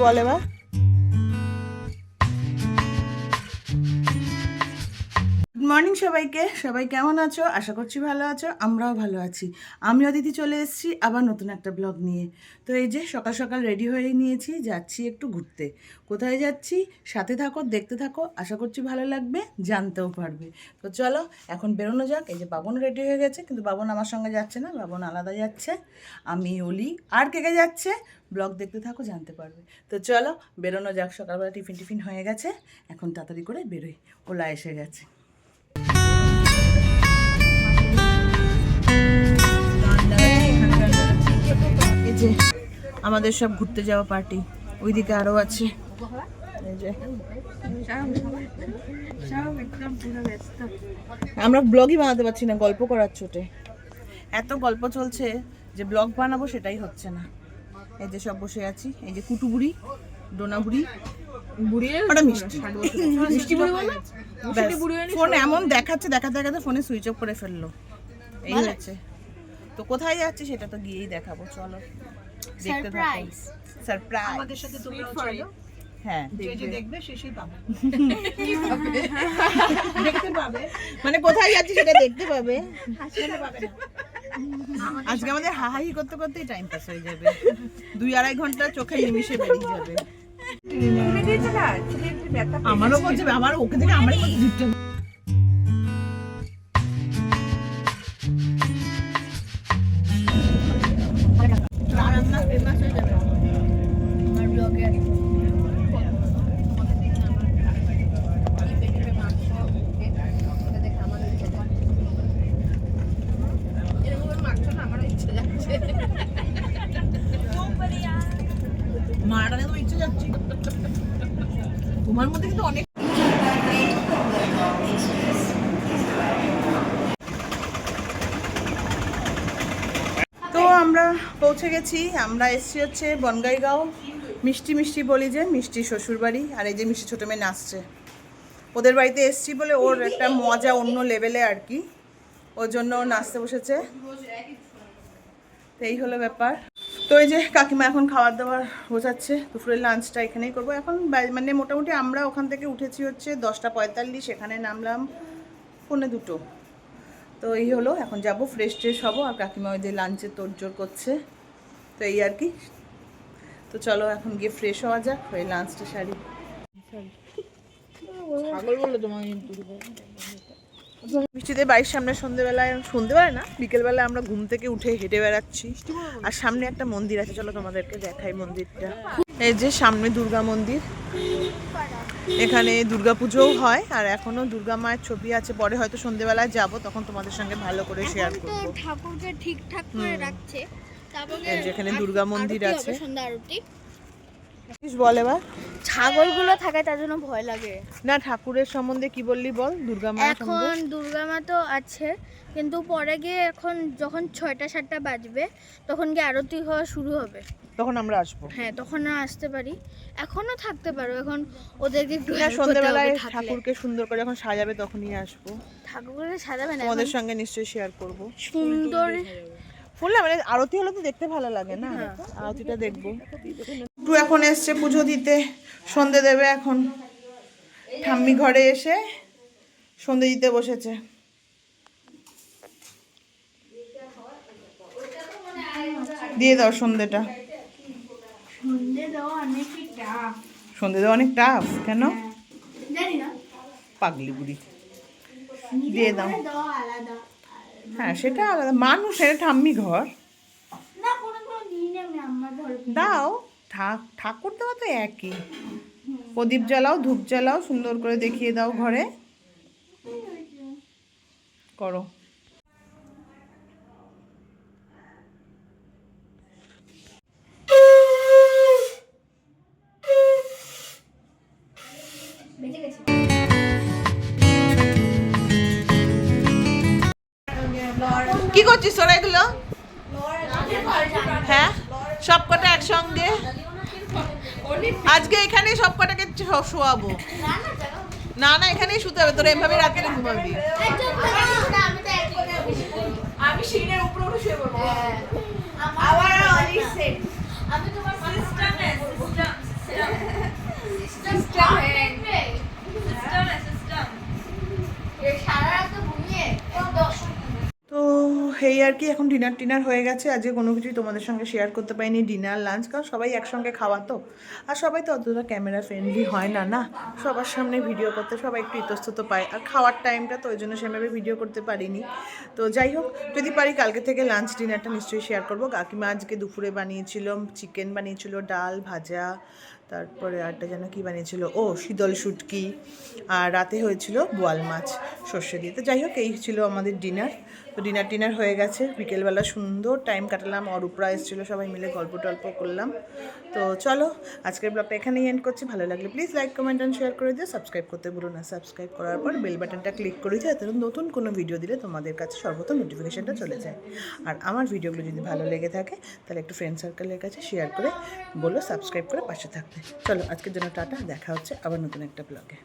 বল এবার। Good morning সবাইকে, সবাই কেমন আছো? আশা করছি ভালো আছো, আমরাও ভালো আছি। আমি অদিতি চলে এসেছি আবার নতুন একটা ব্লগ নিয়ে। তো এই যে সকাল সকাল রেডি হয়ে নিয়েছি, যাচ্ছি একটু ঘুরতে। কোথায় যাচ্ছি সাথে থাকো, দেখতে থাকো, আশা করছি ভালো লাগবে, জানতেও পারবে। তো চলো এখন বেরোনো যাক। এই যে বাবন রেডি হয়ে গেছে, কিন্তু বাবন আমার সঙ্গে যাচ্ছে না, বাবন আলাদা যাচ্ছে। আমি অলি আর কে যাচ্ছে, ব্লগ দেখতে থাকো, জানতে পারবে। তো চলো বেরোনো যাক। সকালবেলা টিফিন হয়ে গেছে, এখন তাড়াতাড়ি করে বেরোই। ওলা এসে গেছে। এই যে আমাদের সব ঘুরতে যাওয়া পার্টি, ওইদিকে আরো আছে। এই যে আমরা ব্লগই বানাতে পারছি না, গল্প করার ছোটে এত গল্প চলছে যে ব্লগ বানাবো সেটাই হচ্ছে না। এই যে সব বসে আছি, এই যে কুটু বুড়ি, ডোনা বুড়ি, ফোন এমন দেখাচ্ছে, দেখাতে দেখাতে ফোনে সুইচ অফ করে ফেললো, এই হয়েছে। তো কোথায় যাচ্ছি সেটা তো গিয়েই দেখাবো, চলো দেখতে থাকো। সারপ্রাইজ আমাদের সাথে তোমরা চলো। হ্যাঁ, যে দেখবে শেষেই পাবে, দেখতে পাবে, মানে কোথায় যাচ্ছি সেটা দেখতে পাবে, হাসতে পাবে না। আজকে আমাদের হাহাহি করতে করতেই টাইম পাস হয়ে যাবে, 2-2.5 ঘন্টা চোখে নিমিশে বেরিয়ে যাবে। আমারও বলছে, আমার ওকে দেখে আমারই মধ্যে জিপটা। মারাটানে তো ইচ্ছে যাচ্ছে, তোমার মধ্যে কিন্তু অনেক। তো আমরা পৌঁছে গেছি, আমরা এসছি হচ্ছে বনগাইগাঁও। মিষ্টি বলি যে, মিষ্টি শ্বশুর বাড়ি। আর এই যে মিষ্টি ছোটো মেয়ে নাচছে, ওদের বাড়িতে এসছি বলে ওর একটা মজা অন্য লেভেলে আর কি, ওর জন্য নাচতে বসেছে। তো এই হলো ব্যাপার। তো এই যে কাকিমা এখন খাবার দাবার বোঝাচ্ছে, দুপুরের লাঞ্চটা এখানেই করবো এখন। মানে মোটামুটি আমরা ওখান থেকে উঠেছি হচ্ছে 10:45, এখানে নামলাম 1:45। তো এই হলো, এখন যাব ফ্রেশ ট্রেশ হবো, আর কাকিমা ওই যে লাঞ্চে তোড়জোড় করছে, তো এই আর কি। তো চলো এখন গিয়ে ফ্রেশ হওয়া যাক, ওই লাঞ্চটা সারি। ছাগল বললো তোমার মিষ্টিদের বাড়ির সামনে সন্ধ্যেবেলায় না, বিকেলবেলায় আমরা ঘুম থেকে উঠে হেঁটে বেড়াচ্ছি। আর সামনে একটা মন্দির আছে, চলো তোমাদেরকে দেখাই মন্দিরটা। এই যে সামনে দুর্গা মন্দির, এখানে দুর্গা পুজোও হয়, আর এখনো দুর্গা মায়ের ছবি আছে। পরে হয়তো সন্ধ্যেবেলায় যাব, তখন তোমাদের সঙ্গে ভালো করে শেয়ার করবো। ঠাকুরকে ঠিকঠাক করে রাখছে, তারপরে এখানে দুর্গা মন্দির আছে। সন্ধ্যা আরতি বল এবার। ছাগলগুলো থাকে তার জন্য ভয় লাগে। না, ঠাকুরের সম্বন্ধে কি বললি বল, দুর্গা মা সম্বন্ধে। এখন দুর্গা মা তো আছে, কিন্তু পরে গিয়ে এখন যখন 6টা-7টা বাজবে তখন গিয়ে আরতি হওয়া শুরু হবে, তখন আমরা আসবো। হ্যাঁ, তখন আসতে পারি, এখনো থাকতে পারো। এখন ওদেরকে একটু সন্ধ্যাবেলায় ঠাকুরকে সুন্দর করে যখন সাজাবে তখনই আসবো। ঠাকুরকে সাজাবে না, তোমাদের সঙ্গে নিশ্চয়ই শেয়ার করব। সুন্দর ফুল মানে আরতি হলে তো দেখতে ভালো লাগে না, আরতিটা দেখবো। একটু এখন এসছে পুজো দিতে, সন্ধে দেবে এখন। ঠাম্মি ঘরে এসে সন্ধে দিতে বসেছে। দিয়ে দাও সন্ধেটা। সন্ধে দেওয়া অনেক টাফ কেন? পাগলি বুড়ি, দিয়ে দাও। হ্যাঁ, সেটা আলাদা মানুষ, এটা ঠাম্মি ঘর। দাও, ঠাকুর দেওয়া তো একই। প্রদীপ জ্বালাও, ধূপ জ্বালাও, সুন্দর করে দেখিয়ে দাও ঘরে, করো। কি করছিস তোরা এগুলো? হ্যাঁ, সব কটা একসঙ্গে আজকে এখানে সব কটাকে শোয়াবো। না না, এখানেই শুতে হবে, তোরা এভাবে রাতে ঘুমাবি। আমি সিঁড়ির উপরে উঠে শুয়ে পড়বো। আবার অলি সেট। আমি তোমার সিস্টার না, সিস্টার এই আর কি, এখন ডিনার হয়ে গেছে। আজকে কোনো কিছুই তোমাদের সঙ্গে শেয়ার করতে পারিনি, ডিনার লাঞ্চ, কারণ সবাই একসঙ্গে খাওয়া তো। আর সবাই তো অতটা ক্যামেরা ফ্রেন্ডলি হয় না, না সবার সামনে ভিডিও করতে সবাই একটু ইতস্তত পায়। আর খাওয়ার টাইমটা তো ওই জন্য সেভাবে ভিডিও করতে পারিনি। তো যাই হোক, যদি পারি কালকে থেকে লাঞ্চ ডিনারটা নিশ্চয়ই শেয়ার করবো। কাকিমা আজকে দুপুরে বানিয়েছিল চিকেন, বানিয়েছিল ডাল ভাজা, তারপরে আরটা যেন কী বানিয়েছিল, ও শীতল শুটকি, আর রাতে হয়েছিল বোয়াল মাছ সর্ষে দিয়ে। তো যাই হোক, এই ছিল আমাদের ডিনার। তো ডিনার হয়ে গেছে, বিকেলবেলা সুন্দর টাইম কাটালাম, অরূপরা এসেছিলো, সবাই মিলে গল্প টল্প করলাম। তো চলো, আজকের ব্লগটা এখানেই এন্ড করছি। ভালো লাগলে please like comment and share করে দিও, সাবস্ক্রাইব করতে ভুলো না। সাবস্ক্রাইব করার পর বেল বাটনটা ক্লিক করে দিও, যাতে নতুন কোনো ভিডিও দিলে তোমাদের কাছে সর্বপ্রথম নোটিফিকেশানটা চলে যায়। আর আমার ভিডিওগুলো যদি ভালো লেগে থাকে তাহলে একটু ফ্রেন্ড সার্কেলের কাছে শেয়ার করে বলো সাবস্ক্রাইব করে পাশে থাকতে। চলো, আজকের জন্য টাটা, দেখা হচ্ছে আবার নতুন একটা ব্লগে।